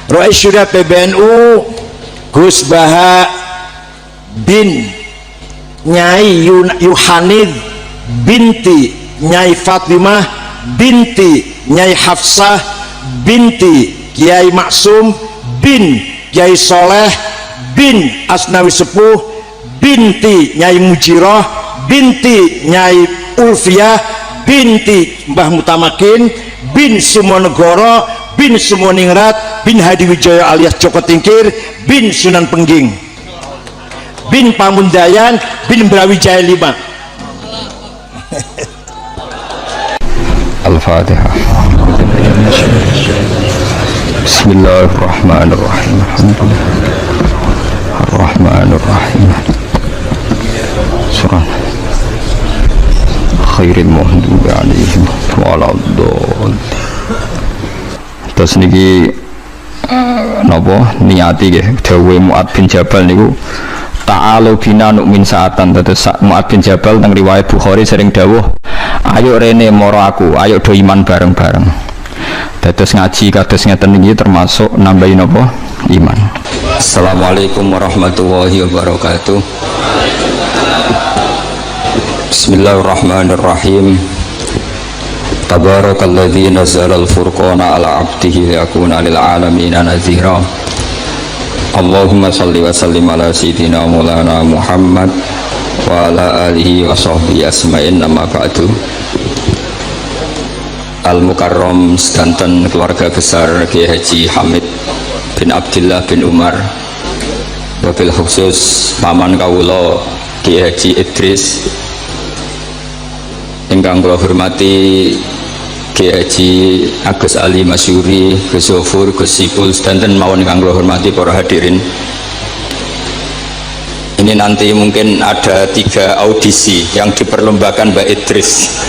Rais Syura PBNU Gus Baha bin Nyai Yuhanid binti Nyai Fatimah binti Nyai Hafsah binti Kiai Maksum bin Kiai Soleh bin Asnawi Sepuh binti Nyai Mujiroh binti Nyai Ulfiah binti Mbah Mutamakin bin Sumonegoro bin Sumoningrat bin Hadi Wijaya alias Joko Tingkir bin Sunan Pengging bin Pamundayan bin Brawijaya 5. Al-Fatihah. Bismillahirrahmanirrahim. Ar-Rahmanirrahim. Surah Khairil Maghdubi 'alaihim waladdallin. Terus niki napa niati nggih dawuh Mu'adz bin Jabal niku ta'alu bina nu'min sa'atan. Terus Mu'adz bin Jabal teng riwayat Bukhari sering dawuh ayo rene moro aku, ayo do iman bareng-bareng. Terus ngaji kados ngeten iki termasuk nambahi napa iman. Assalamualaikum warahmatullahi wabarakatuh. Bismillahirrahmanirrahim. Tabarakalladzi nazzala al-furqana ala 'abdihi liyakuna lil 'alamina nadhira. Allahumma shalli wa sallim ala sayyidina Maulana Muhammad wa ala alihi wa sahbihi asma'in, amma ba'du. Al-Mukarram sedanten keluarga besar Kiai Haji Hamid bin Abdillah bin Umar, wabil khusus paman kawula Kiai Haji Idris, ingkang kula hormati Kiai Haji Agus Ali Masyuri, Gus Zofur, Gus Sipul, sedanten mawon ingkang kula hormati para hadirin. Ini nanti mungkin ada 3 audisi yang diperlombakan Mbak Idris.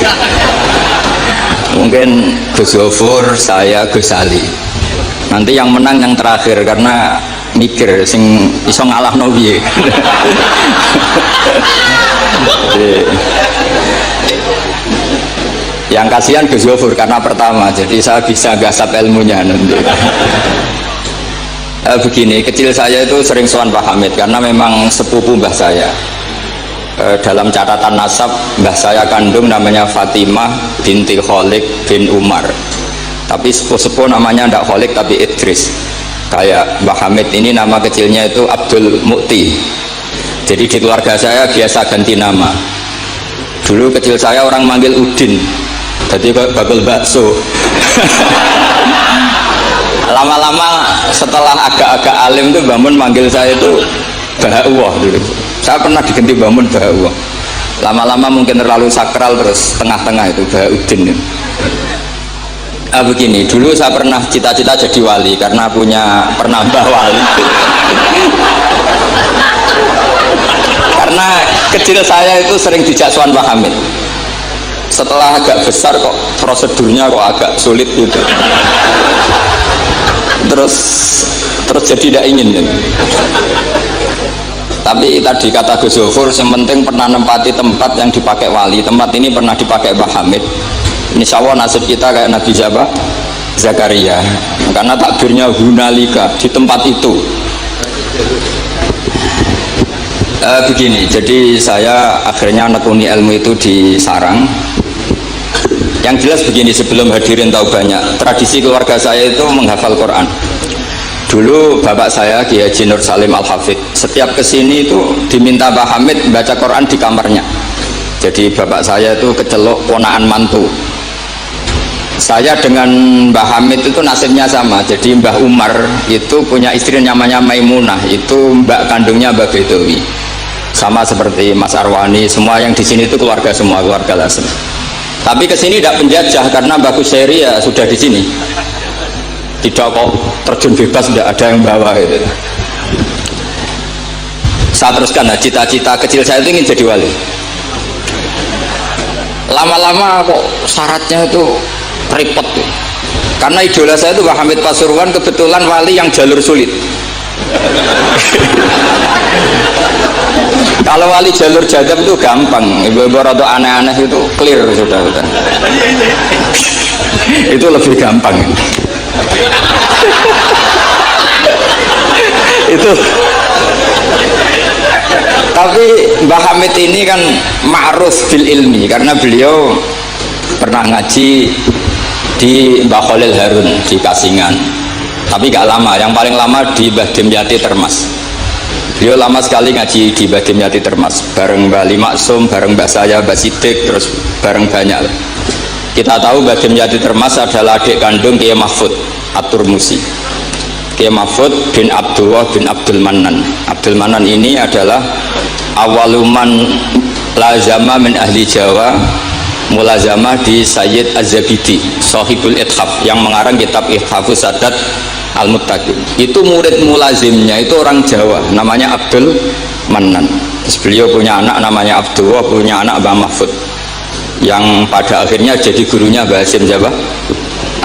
Mungkin Gus Zofur, saya, Gus Ali. Nanti yang menang yang terakhir karena mikir sing iso ngalahno piye. Yang kasihan Gus Zofur karena pertama, jadi saya bisa gasap ilmunya nanti. Begini, kecil saya itu sering sowan Pak Hamid karena memang sepupu mbah saya. Dalam catatan nasab mbah saya kandung namanya Fatimah binti Kholik bin Umar, tapi sepuh-sepuh namanya tidak Kholik tapi Idris. Kayak Mbah Hamid ini nama kecilnya itu Abdul Mukti. Jadi di keluarga saya biasa ganti nama. Dulu kecil saya orang manggil Udin, jadi bakul bakso. Lama-lama setelah agak-agak alim tuh bangun manggil saya itu Baha'uwah dulu. Saya pernah diganti bangun Baha'uwah. Lama-lama mungkin terlalu sakral, terus tengah-tengah itu Baha'udin. Begini, dulu saya pernah cita-cita jadi wali karena pernah mbah wali. Karena kecil saya itu sering dijak sowan Pak Hamid. Setelah agak besar kok prosedurnya kok agak sulit gitu. Terus jadi tidak ingin gitu. Tapi tadi kata Gus Zofur, yang penting pernah nempati tempat yang dipakai wali. Tempat ini pernah dipakai Pak Hamid. Insya Allah nasib kita kayak Nabi Zakaria, karena takbirnya hunalika, di tempat itu. Begini, jadi saya akhirnya nekuni ilmu itu di sarang. Yang jelas begini, sebelum hadirin tahu banyak, tradisi keluarga saya itu menghafal Quran. Dulu bapak saya Kiai Haji Nur Salim Al-Hafidh setiap kesini itu diminta Pak Hamid baca Quran di kamarnya. Jadi bapak saya itu kecelok ponaan mantu. Saya dengan Mbah Hamid itu nasibnya sama. Jadi Mbah Umar itu punya istri namanya Maimunah, itu mbak kandungnya Mbah Bedowi. Sama seperti Mas Arwani, semua yang di sini itu keluarga semua, keluarga Lasem. Tapi kesini tidak penjajah karena Mbah Kuseri ya sudah di sini. Tidak kok terjun bebas, tidak ada yang bawa gitu. Saya teruskan, nah, cita-cita kecil saya itu ingin jadi wali. Lama-lama kok syaratnya itu repot tuh. Karena idola saya itu Pak Hamid Pasuruan, kebetulan wali yang jalur sulit. Kalau wali jalur jadab itu gampang, ibu-ibu rada aneh-aneh itu clear sudah. Itu lebih gampang. itu. Tapi Mbah Hamid ini kan ma'ruf bil ilmi karena beliau pernah ngaji di Mbah Khalil Harun di Kasingan, tapi gak lama, yang paling lama di Mbah Dimyati Termas. Beliau lama sekali ngaji di Mbah Dimyati Termas bareng Mbah Limaksum, bareng Mbah saya, Mbah Sidik, terus bareng banyak. Kita tahu Mbah Dimyati Termas adalah adik kandung Kiai Mahfud At-Turmusi. Kiai Mahfud bin Abdullah bin Abdul Manan. Abdul Manan ini adalah awaluman lazama min ahli Jawa, mulazamah di Sayyid Az-Zabidi Sahibul Ithaf yang mengarang kitab Ithafus Sadat Al-Muttaqin. Itu murid mulazimnya itu orang Jawa namanya Abdul Manan. Terus beliau punya anak namanya Abdullah, punya anak Mbah Mahfud yang pada akhirnya jadi gurunya Mbah Hasyim Jawa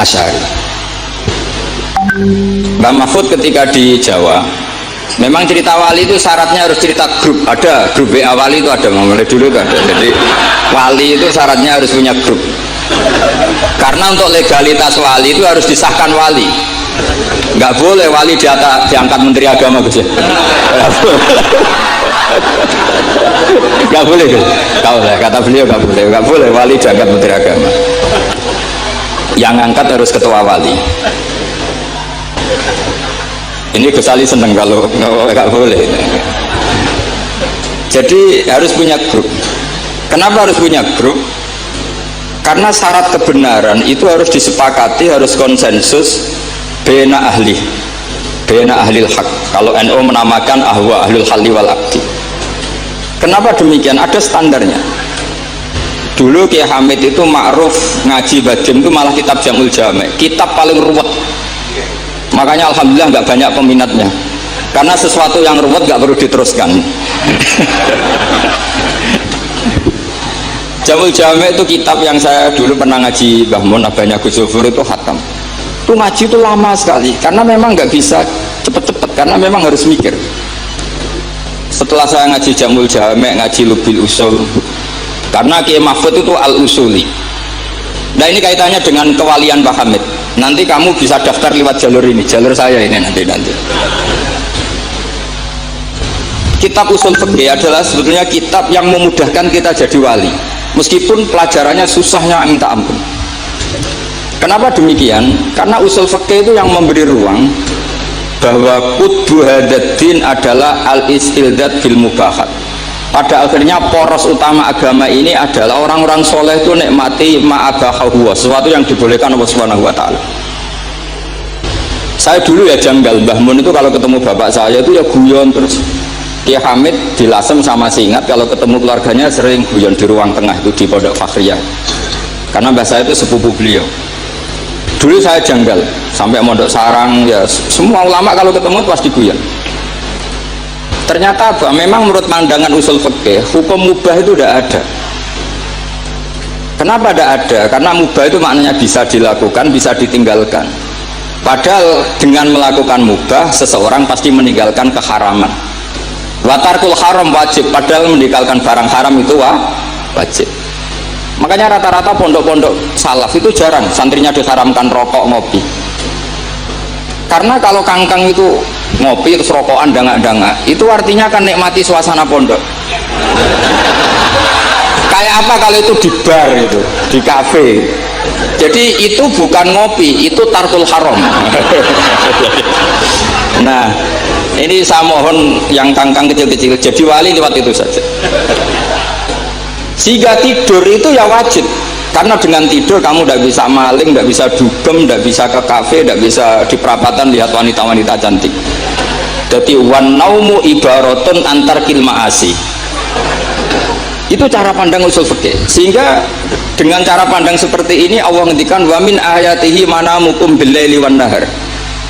Asy'ari. Mbah Mahfud ketika di Jawa, memang cerita wali itu syaratnya harus cerita grup. Ada grup WA wali itu ada, mulai dulu kan ada. Jadi wali itu syaratnya harus punya grup. Karena untuk legalitas wali itu harus disahkan wali. Nggak boleh wali diangkat menteri agama gitu. Nggak boleh tuh. Kata beliau nggak boleh wali diangkat menteri agama. Yang angkat harus ketua wali. Ini Gus Ali seneng kalau nggak boleh. Jadi harus punya grup. Kenapa harus punya grup? Karena syarat kebenaran itu harus disepakati, harus konsensus bena ahli hak. Kalau NU menamakan ahwa ahlul halli wal aqdi. Kenapa demikian? Ada standarnya. Dulu Kiai Hamid itu ma'ruf ngaji badim itu malah kitab Jamul Jami', kitab paling ruwet. Makanya alhamdulillah nggak banyak peminatnya, karena sesuatu yang ruwet nggak perlu diteruskan. Jamul Jami' itu kitab yang saya dulu pernah ngaji Mbah Mun, abahnya Gus Zufur itu khatam. Itu ngaji itu lama sekali, karena memang nggak bisa cepet-cepet, karena memang harus mikir. Setelah saya ngaji Jamul Jami', ngaji Lubil Usul, karena Kiai Mahfud itu al-usuli. Nah ini kaitannya dengan kewalian Mbah Hamid. Nanti kamu bisa daftar lewat jalur ini, jalur saya ini nanti. Kitab Usul Fiqh adalah sebetulnya kitab yang memudahkan kita jadi wali, meskipun pelajarannya susahnya minta ampun. Kenapa demikian? Karena Usul Fiqh itu yang memberi ruang bahwa qutbu hadaddin adalah al-istildad bil mubahat. Pada akhirnya poros utama agama ini adalah orang-orang soleh itu nikmati ma'abahahuwa, sesuatu yang dibolehkan Allah Subhanahu wa ta'ala. Saya dulu ya janggal, Mbah Mun itu kalau ketemu bapak saya itu ya guyon terus. Kiai Hamid di Lasem sama Singat kalau ketemu keluarganya sering guyon di ruang tengah itu di Pondok Fakhriyah, karena mbah saya itu sepupu beliau. Dulu saya janggal sampai Mondok Sarang ya, semua ulama kalau ketemu pasti guyon. Ternyata apa? Memang menurut pandangan usul fikih hukum mubah itu tidak ada. Kenapa tidak ada? Karena mubah itu maknanya bisa dilakukan, bisa ditinggalkan. Padahal dengan melakukan mubah seseorang pasti meninggalkan keharaman. Watarkul haram wajib, padahal meninggalkan barang haram itu wajib. Makanya rata-rata pondok-pondok salaf itu jarang santrinya diharamkan rokok, ngopi. Karena kalau kangkang itu ngopi terus rokokan dangak-dangak, itu artinya kan nikmati suasana pondok. Kayak apa kalau itu di bar, itu di kafe. Jadi itu bukan ngopi, itu tarkul haram. Nah ini saya mohon yang kangkang kecil-kecil jadi wali lewat itu saja. Sehingga tidur itu ya wajib, karena dengan tidur kamu tidak bisa maling, tidak bisa dugem, tidak bisa ke kafe, tidak bisa di perapatan lihat wanita-wanita cantik. Jadi wan naumu ibaratun antar kilmaasi. Itu cara pandang usul fikih. Sehingga dengan cara pandang seperti ini Allah ngendikan wa min ayatihi manamukum billaili wan nahar.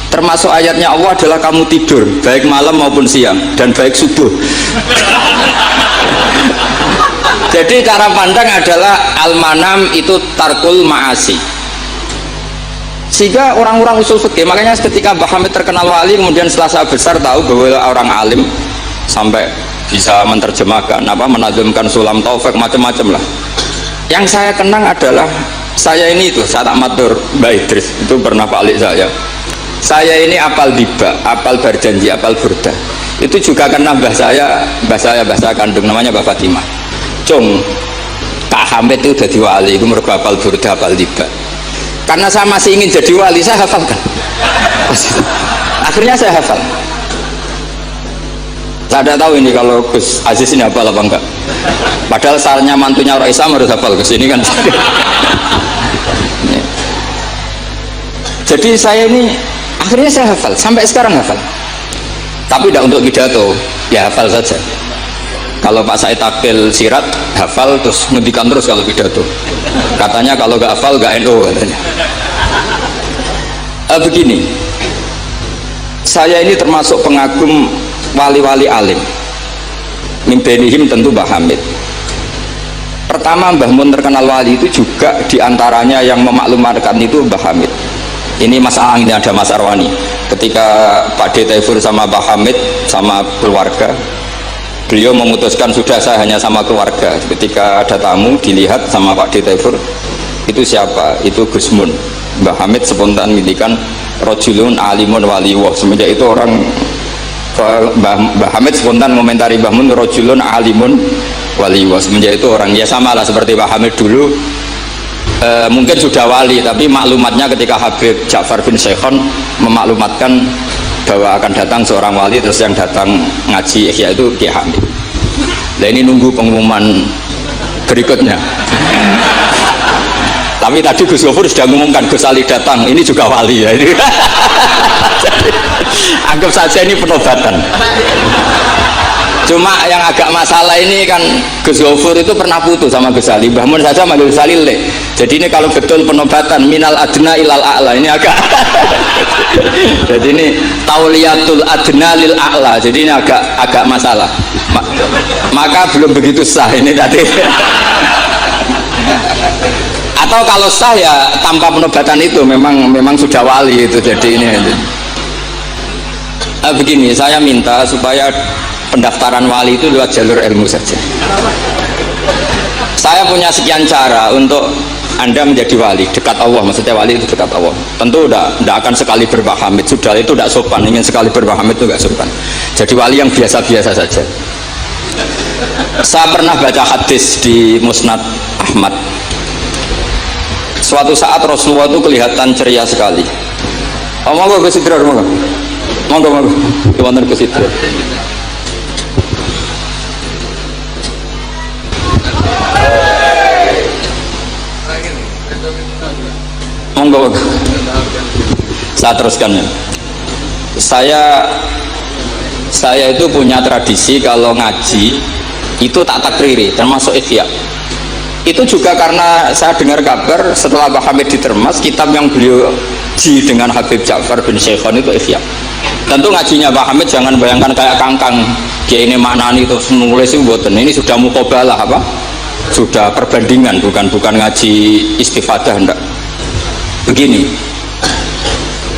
Termasuk ayatnya Allah adalah kamu tidur baik malam maupun siang dan baik subuh. Jadi cara pandang adalah al-manam itu tarkul ma'asi. Sehingga orang-orang usul fikih, makanya ketika Mbah Hamid terkenal wali, kemudian setelah saya besar tahu bahwa orang alim sampai bisa menerjemahkan menazumkan sulam taufik macam-macam lah. Yang saya kenang adalah saya ini itu, saya tak matur Mbak Idris itu pernah Pak Alik Saya ini apal diba, apal berjanji, apal burda. Itu juga karena mbah saya kandung namanya Mbak Fatimah. Cung, Kak Hamid itu jadi wali, itu mergo apal burda, apal diba. Karena saya masih ingin jadi wali, saya hafalkan. Akhirnya saya hafal. Saya tidak tahu ini kalau Gus Aziz ini hafal apa enggak. Padahal sarannya mantunya orang Islam harus hafal Gus ini kan. Jadi saya ini akhirnya saya hafal, sampai sekarang hafal. Tapi tidak untuk pidato, ya hafal saja. Kalau Pak Said Akil sirat hafal terus ngendikan terus kalau pidato. Katanya kalau nggak hafal nggak NU katanya. Begini, saya ini termasuk pengagum wali-wali alim. Mimbenihim tentu Mbah Hamid. Pertama Mbah Mun terkenal wali itu juga diantaranya yang memaklumatkan itu Mbah Hamid. Ini masalah ini ada Mas Arwani. Ketika Pak D. Taifur sama Mbah Hamid sama keluarga, beliau memutuskan sudah saya hanya sama keluarga. Ketika ada tamu dilihat sama Pak D. Taifur, itu siapa? Itu Gus Mun. Mbah Hamid spontan ngintikan rojulun alimun waliwah. Semenjak itu orang Mbah Hamid spontan komentari Mbah Mun rojulun alimun waliwah. Semenjak itu orang ya sama lah seperti Mbah Hamid dulu. Mungkin sudah wali, tapi maklumatnya ketika Habib Ja'far bin Syekhon memaklumatkan bahwa akan datang seorang wali, terus yang datang ngaji Ihya itu Kiai Hamid. Nah ini nunggu pengumuman berikutnya. Tapi tadi Gus Gofur sudah mengumumkan Gus Ali datang, ini juga wali ya. Anggap saja ini penobatan. Cuma yang agak masalah ini kan Gus Gofur itu pernah putus sama Gus Ali. Mbah Mun saja manggil Gus Ali le. Jadi ini kalau betul penobatan minal adna ilal a'la ini agak. Jadi ini tauliyatul adna lil a'la. Jadi ini agak masalah. Maka belum begitu sah ini tadi. Atau kalau sah ya tanpa penobatan itu memang sudah wali itu. Jadi ini. Begini, saya minta supaya pendaftaran wali itu lewat jalur ilmu saja. Saya punya sekian cara untuk Anda menjadi wali dekat Allah. Maksudnya wali itu dekat Allah. Tentu tidak akan sekali berbah Hamid, sudah itu tidak sopan. Ingin sekali berbah Hamid itu tidak sopan. Jadi wali yang biasa-biasa saja. Saya pernah baca hadis di Musnad Ahmad. Suatu saat Rasulullah itu kelihatan ceria sekali. Oh monggo Gus Idrar, monggo Gus Idrar. Monggo. Saya teruskan ya. Saya itu punya tradisi kalau ngaji itu tak takriri, termasuk Ihya. Itu juga karena saya dengar kabar setelah Mbah Hamid ditermas, kitab yang beliau ji dengan Habib Ja'far bin Syekhon itu Ihya. Tentu ngajinya Mbah Hamid jangan bayangkan kayak kangkang dia ini maknani terus nulis itu mboten. Ini sudah muqabalah apa? Sudah perbandingan, bukan ngaji istifadah enggak. Begini,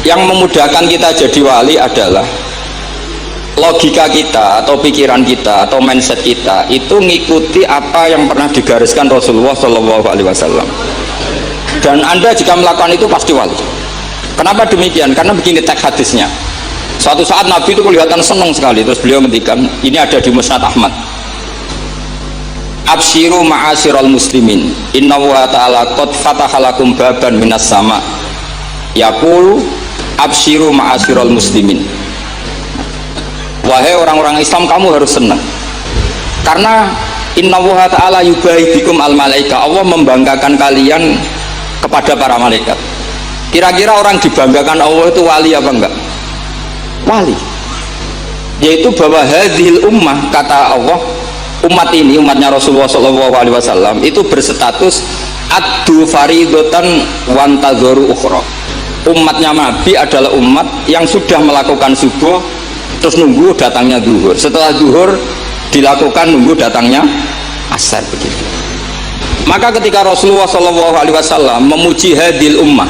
yang memudahkan kita jadi wali adalah logika kita atau pikiran kita atau mindset kita itu ngikuti apa yang pernah digariskan Rasulullah SAW. Dan Anda jika melakukan itu pasti wali. Kenapa demikian? Karena begini teks hadisnya. Suatu saat Nabi itu kelihatan senang sekali, terus beliau ngendikan, ini ada di Musnad Ahmad. Absyiru ma'asyiral muslimin, inna wa ta'ala qad fatahalakum baban minas sama. Yaqulu absyiru ma'asyiral muslimin. Wahai orang-orang Islam, kamu harus senang. Karena inna wa ta'ala yubahi bikum al malaika. Allah membanggakan kalian kepada para malaikat. Kira-kira orang dibanggakan Allah itu wali apa enggak? Wali. Yaitu bahwa hadhil ummah, kata Allah, umat ini, umatnya Rasulullah SAW itu berstatus addu faridotan wantadzoru ukhra. Umatnya Nabi adalah umat yang sudah melakukan subuh terus nunggu datangnya zuhur, setelah zuhur dilakukan nunggu datangnya asar begitu. Maka ketika Rasulullah SAW memuji hadil ummah,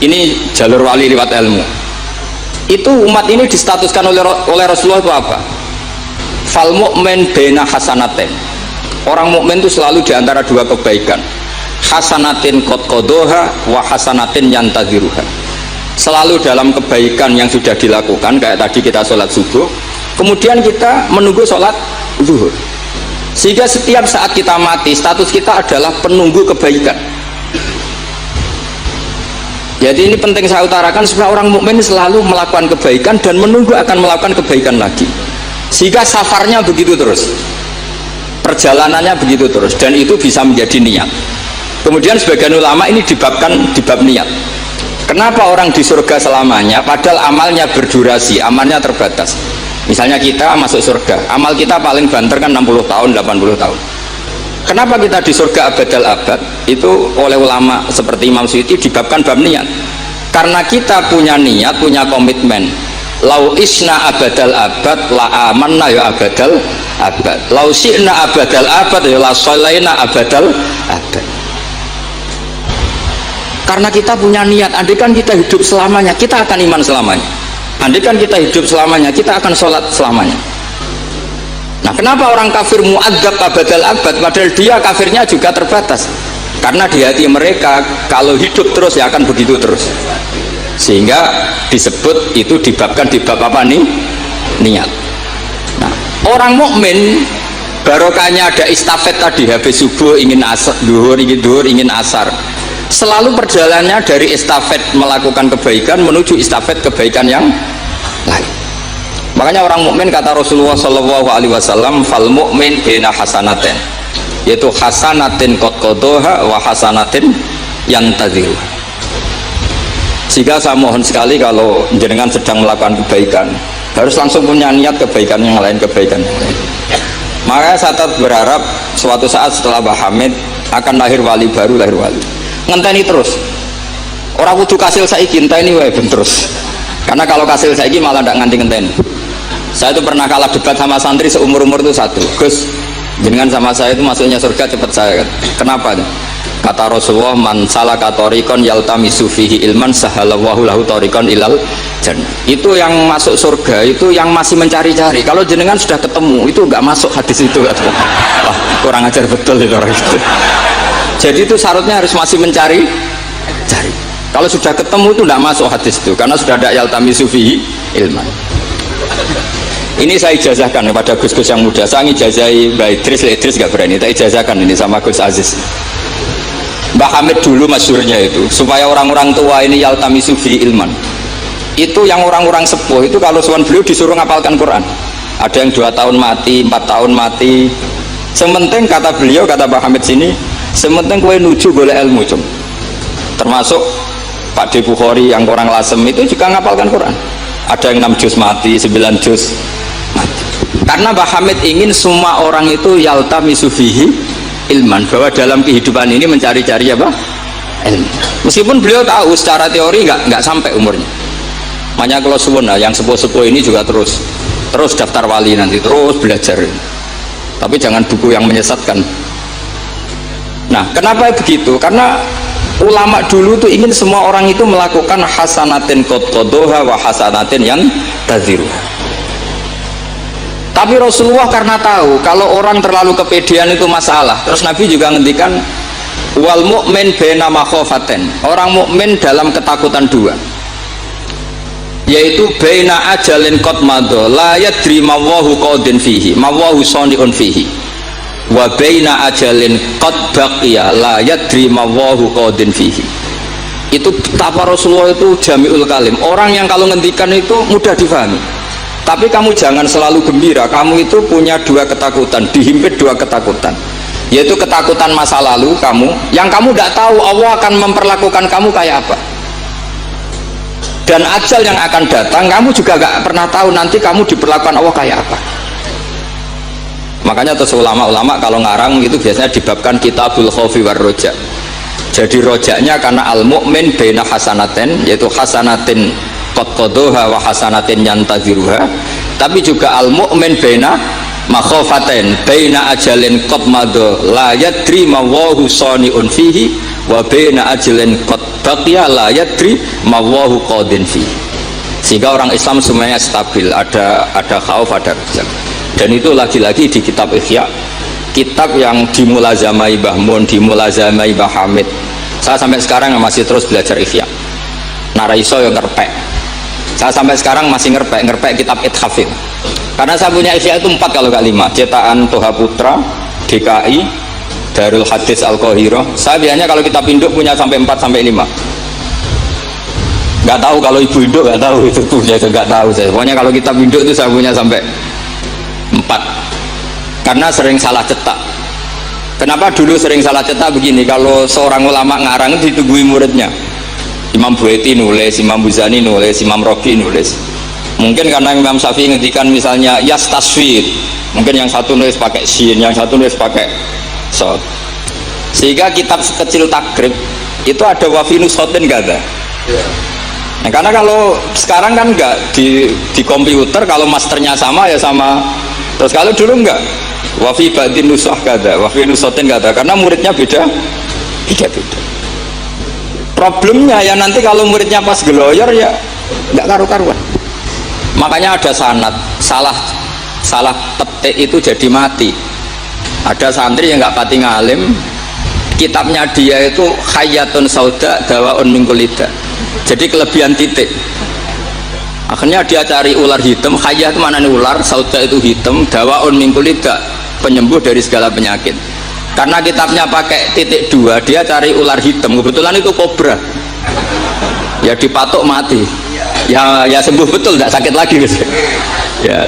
ini jalur wali lewat ilmu, itu umat ini distatuskan oleh Rasulullah itu apa? Fal mu'min baina hasanatin. Orang mukmin itu selalu diantara dua kebaikan. Hasanatin qad qadaha wa hasanatin yantadziruha. selalu dalam kebaikan yang sudah dilakukan, kayak tadi kita sholat subuh, kemudian kita menunggu sholat zuhur, sehingga setiap saat kita mati status kita adalah penunggu kebaikan. Jadi ini penting saya utarakan supaya orang mukmin selalu melakukan kebaikan dan menunggu akan melakukan kebaikan lagi, sehingga safarnya begitu terus, perjalanannya begitu terus, dan itu bisa menjadi niat. Kemudian sebagian ulama ini dibabkan di bab niat. Kenapa orang di surga selamanya padahal amalnya berdurasi, amalnya terbatas. Misalnya kita masuk surga, amal kita paling banter kan 60 tahun, 80 tahun. Kenapa kita di surga abadal abad? Itu oleh ulama seperti Imam Suyuti dibabkan bab niat. Karena kita punya niat, punya komitmen. Lau isna abadal abad la amanna ya abadal abad. Lau syi'na abadal abad ya la sholaina abadal abad. Karena kita punya niat, andaikan kita hidup selamanya, kita akan iman selamanya. Andaikan kita hidup selamanya, kita akan sholat selamanya. Nah, kenapa orang kafir mu'adzab abadal abad padahal dia kafirnya juga terbatas? Karena di hati mereka kalau hidup terus ya akan begitu terus, sehingga disebut itu dibabkan di bab apa nih? Niat. Nah, orang mukmin barokahnya ada istafet tadi, habis subuh ingin asar, duhur ingin asar, selalu perjalanannya dari istafet melakukan kebaikan menuju istafet kebaikan yang lain. Makanya orang mukmin kata Rasulullah Shallallahu Alaihi Wasallam, fal mukmin bina hasanaten, yaitu hasanatin qad qadaha wa hasanatin yantadhiru. Sehingga saya mohon sekali kalau jenengan sedang melakukan kebaikan harus langsung punya niat kebaikan yang lain, kebaikan yang lain. Makanya saya tetap berharap suatu saat setelah Mbah Hamid akan lahir wali baru, lahir wali. Ngenteni terus. Orang kudu kasil saiki ngenteni wae ben terus. Karena kalau kasil saiki malah ndak nganti ngenteni. Saya itu pernah kalah debat sama santri seumur-umur itu satu. Gus, jenengan sama saya itu masuknya surga cepat saya. Kenapa? Kata Rasulullah, man salaka tariqan yaltamisu fihi ilman sahalallahu lahu tariqan ilal jannah. Itu yang masuk surga itu yang masih mencari-cari. Kalau jenengan sudah ketemu itu enggak masuk hadis itu. Wah, kurang ajar betul itu orang itu. Jadi itu syaratnya harus masih mencari cari. Kalau sudah ketemu itu enggak masuk hadis itu karena sudah ada yaltamisu fihi ilman. Ini saya ijazahkan kepada Gus-Gus yang muda. Saya ngijazahi Mbak Idris gak berani, tak ijazahkan ini sama Gus Aziz. Mbak Hamid dulu masyhurnya itu supaya orang-orang tua ini yaltamisu fi ilman. Itu yang orang-orang sepuh itu kalau sowan beliau disuruh ngapalkan Quran. Ada yang 2 tahun mati, 4 tahun mati. Sementing kata beliau, kata Mbak Hamid sini, sementing kowe nuju golek ilmu cum. Termasuk Pak De Bukhari yang orang Lasem itu juga ngapalkan Quran. Ada yang 6 juz mati, 9 juz mati. Karena Mbah Hamid ingin semua orang itu yaltamisu fihi ilman, bahwa dalam kehidupan ini mencari-cari apa? Ilmu. Meskipun beliau tahu secara teori nggak sampai umurnya. Makanya kalau suwun yang sepuh-sepuh ini juga terus daftar wali nanti, terus belajar. Tapi jangan buku yang menyesatkan. Nah, kenapa begitu? Karena ulama dulu tuh ingin semua orang itu melakukan hasanatin qad qadaha wa hasanatin yang tadhiru. Tapi Rasulullah karena tahu kalau orang terlalu kepedean itu masalah. Terus Nabi juga ngendikan wal mu'min baina makhafaten. Orang mukmin dalam ketakutan dua. Yaitu baina ajalin qad madha la yadri ma wallahu qadin fihi, ma wallahu sani'un fihi. Wa baina ajalin qad baqiya la yadri ma wallahu qadin fihi. Itu betapa Rasulullah itu jami'ul kalim. Orang yang kalau ngendikan itu mudah difahami. Tapi kamu jangan selalu gembira, kamu itu punya 2 ketakutan, dihimpit 2 ketakutan, yaitu ketakutan masa lalu kamu, yang kamu tidak tahu Allah akan memperlakukan kamu kayak apa, dan ajal yang akan datang kamu juga gak pernah tahu nanti kamu diperlakukan Allah kayak apa. Makanya terus ulama-ulama kalau ngarang itu biasanya dibabkan kitabul khaufi war roja. Jadi rojaknya karena al mu'min baina hasanaten, yaitu hasanatin qad qadaha wa hasanatin yantadhiruha, tapi juga al mu'min baina makhafaten baina ajalin qad madha la yadri ma wallahu sani'un fihi wa baina ajalin qad baqiya la yadri ma wallahu qadin fihi. Sehingga orang Islam semuanya stabil, ada khauf, ada rajak. Dan itu lagi-lagi di kitab Ihya, kitab yang dimulazamai Mbah Mun, dimulazamai Mbah Hamid. Saya sampai sekarang masih terus belajar Ihya. nara iso ya ngerpek. Saya sampai sekarang masih ngerpek kitab Ithafil. Karena saya punya Ihya itu 4 kalau nggak 5. Cetakan Toha Putra, DKI, Darul Hadis Al-Qahirah. Saya biasanya kalau kitab induk punya sampai 4 sampai 5. Nggak tahu kalau ibu induk nggak tahu itu punya, nggak tahu saya. Pokoknya kalau kitab induk itu saya punya sampai 4. Karena sering salah cetak. Kenapa dulu sering salah cetak begini? Kalau seorang ulama ngarang itu ditungguin muridnya. Imam Buaiti nulis, Imam Buzani nulis, Imam Rogi nulis. Mungkin karena Imam Syafi'i ngendikan misalnya yas taswid, mungkin yang satu nulis pakai shin, yang satu nulis pakai sod. Sehingga kitab sekecil takrib itu ada wafinus sotin gak ada. Nah, karena kalau sekarang kan enggak di komputer, kalau masternya sama ya sama. Terus kalau dulu enggak, wafi batin nusah gak ada, wafinus sotin gak ada, karena muridnya beda. Problemnya ya nanti kalau muridnya pas geloyor ya nggak karu-karuan. Makanya ada sanad salah petik itu jadi mati. Ada santri yang nggak pati ngalim, kitabnya dia itu Hayatun Sauda Dawaun min Kulida. Jadi kelebihan titik. Akhirnya dia cari ular hitam. Hayat itu mana nih ular, Sauda itu hitam, Dawaun min Kulida, penyembuh dari segala penyakit. Karena kitabnya pakai titik 2, dia cari ular hitam, kebetulan itu kobra ya, dipatok mati ya sembuh betul, tidak sakit lagi gitu. Ya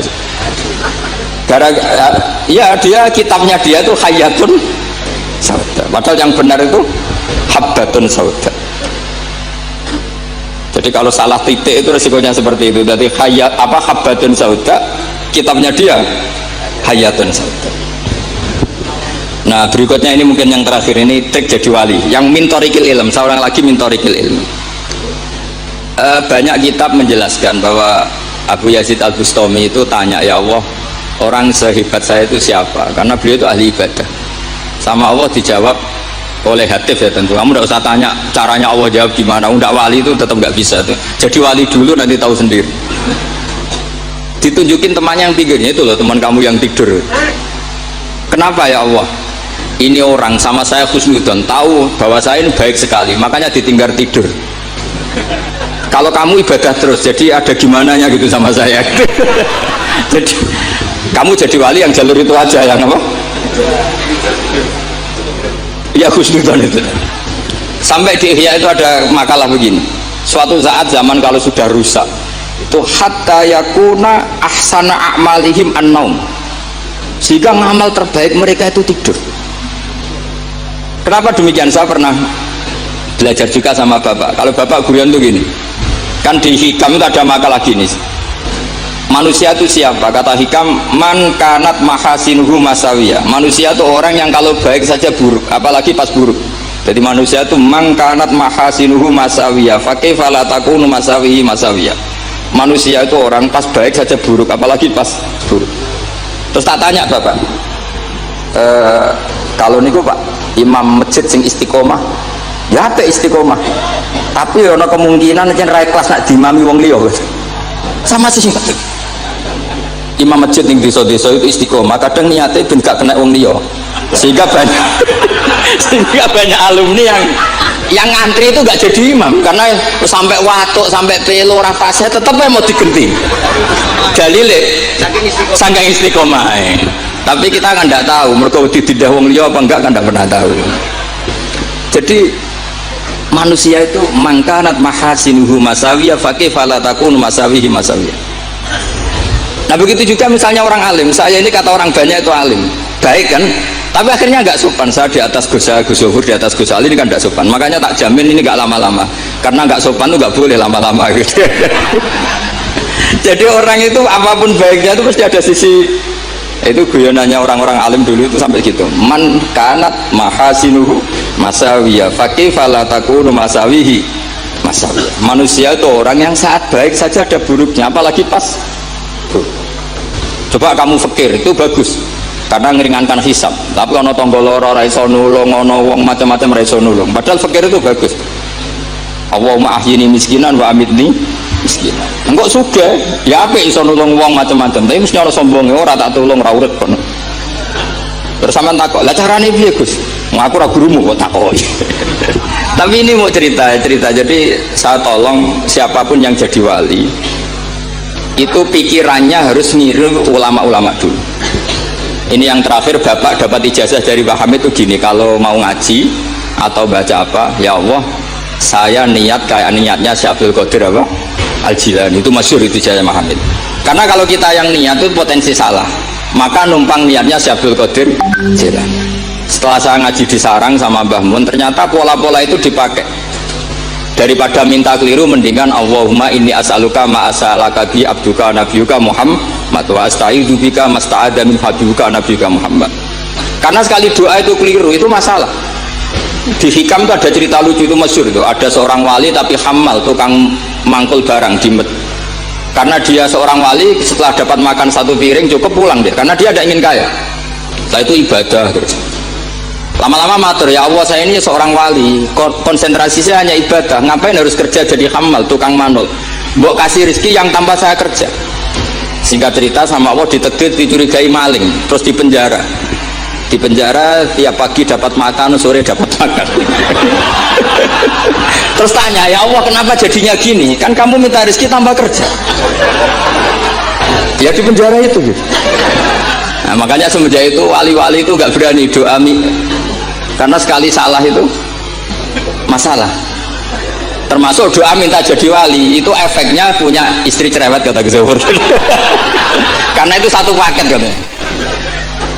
ya dia kitabnya dia itu Hayatun Sauda, padahal yang benar itu Habbatun Sauda. Jadi kalau salah titik itu resikonya seperti itu. Jadi Habbatun Sauda, kitabnya dia Hayatun Sauda. Nah berikutnya ini mungkin yang terakhir, ini trik jadi wali yang mintorikil ilm, seorang lagi mintorikil ilm. Banyak kitab menjelaskan bahwa Abu Yazid Al-Bustami itu tanya, ya Allah, orang sehebat saya itu siapa? Karena beliau itu ahli ibadah. Sama Allah dijawab oleh Hatif ya tentu. Kamu tidak usah tanya caranya Allah jawab gimana. Tidak, wali itu tetap nggak bisa tuh. Jadi wali dulu nanti tahu sendiri. Ditunjukin temannya yang pinggirnya itu loh, teman kamu yang tidur. Kenapa ya Allah? Ini orang sama saya khusnudon, tahu bahwa saya ini baik sekali, makanya ditinggal tidur. Kalau kamu ibadah terus, jadi ada gimananya gitu sama saya. Jadi kamu jadi wali yang jalur itu aja, yang apa? Ya khusnudon itu. Sampai di Ihya itu ada makalah begini. Suatu saat zaman kalau sudah rusak, itu hatta yakuna ahsana a'malihim an-naum. Sehingga ngamal terbaik mereka itu tidur. Kenapa demikian? Saya pernah belajar juga sama bapak. Kalau bapak guruan tuh gini, kan di Hikam itu ada makalah gini, manusia itu siapa? Kata Hikam, man kanat mahasinuhu masawiyah. Manusia itu orang yang kalau baik saja buruk, apalagi pas buruk. Jadi manusia itu man kanat mahasinuhu masawiyah, fakaifa la takunu masawihi masawiyah. Manusia itu orang pas baik saja buruk, apalagi pas buruk. Terus tak tanya bapak, kalau niku pak imam masjid sing istiqomah, ya apa istiqomah, tapi ada kemungkinan yang rai kelas nak dimami wong liya sama sih. Imam masjid yang desa-desa itu istiqomah, kadang niatnya ben gak kena wong liya, sehingga banyak alumni yang ngantri itu gak jadi imam karena sampai watuk sampai pelo rapasnya tetap mau diganti dalile saking istiqomah. Tapi kita kan tidak tahu mereka ditindak wong liya apa enggak, kan tidak pernah tahu. Jadi manusia itu mangkanat mahasinuhu masawiyah fakaifa la takunu masawihi masawiyah. Nah begitu juga misalnya orang alim, saya ini kata orang banyak itu alim, baik kan, tapi akhirnya nggak sopan. Saya di atas Gus Zuhur, di atas Gus Ali, ini kan nggak sopan. Makanya tak jamin ini nggak lama-lama, karena nggak sopan itu nggak boleh lama-lama gitu. Jadi orang itu apapun baiknya itu pasti ada sisi. Itu guyonannya orang-orang alim dulu itu sampai gitu, man kanat mahasinuhu masawiyah fakaifa la takunu masawihi masawiyah. Manusia itu orang yang saat baik saja ada buruknya, apalagi pas buruk. Coba kamu fikir, itu bagus karena ngeringankan hisab. Tapi kalau tonggo loro ora iso nulung, ono wong macam-macam ora iso nulung, padahal fikir itu bagus. Allahumma ahyini miskinan wa amitni miskinan. Enggak suka, ya apa iso nulung wong macam-macam, tapi mesti orang sombong, ora tak tulung ora urip kono. Terus sampean takok, lah carane piye Gus? Ngaku ora gurumu kok takoki. Tapi ini mau cerita. Jadi saya tolong siapapun yang jadi wali itu pikirannya harus niru ulama-ulama dulu. Ini yang terakhir, bapak dapat ijazah dari Pak Hamid itu gini, kalau mau ngaji atau baca apa, ya Allah saya niat kayak niatnya Syekh Abdul Qadir apa? Al-Jilani. Itu masyhur itu ijazah Pak Hamid. Karena kalau kita yang niat itu potensi salah, maka numpang niatnya Syekh Abdul Qadir Jilani. Setelah saya ngaji di sarang sama Mbah Mun, ternyata pola-pola itu dipakai. Daripada minta keliru, mendingan Allahumma inni as'aluka ma as'alaka bi abduka nabiyuka Muhammad wa asta'idzu bika masta'adza min habibuka nabiyuka Muhammad. Karena sekali doa itu keliru, itu masalah. Di Hikam itu ada cerita lucu, itu masyhur itu. Ada seorang wali tapi hamal, tukang mangkul barang di karena dia seorang wali, setelah dapat makan satu piring cukup pulang dia, karena dia tidak ingin kaya. Setelah itu ibadah terus. Lama-lama matur, ya Allah saya ini seorang wali, konsentrasi saya hanya ibadah, ngapain harus kerja jadi hamal, tukang manul, mbok kasih rezeki yang tanpa saya kerja. Singkat cerita sama Allah ditegur, dicurigai maling, terus dipenjara. Tiap pagi dapat makan, sore dapat makan. Terus tanya, ya Allah kenapa jadinya gini, kan kamu minta rezeki tanpa kerja. Ya di penjara itu gitu. Nah, makanya semenjak itu wali-wali itu nggak berani doa karena sekali salah itu masalah. Termasuk doa minta jadi wali itu efeknya punya istri cerewet, kata Gus Zafur. Karena itu satu paket katanya.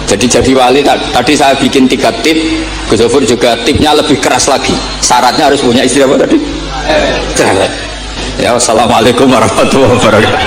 Jadi wali tadi saya bikin 3 tip, Gus Zafur juga tipnya lebih keras lagi. Syaratnya harus punya istri apa tadi? Cerewet. Ya, wassalamualaikum warahmatullahi wabarakatuh.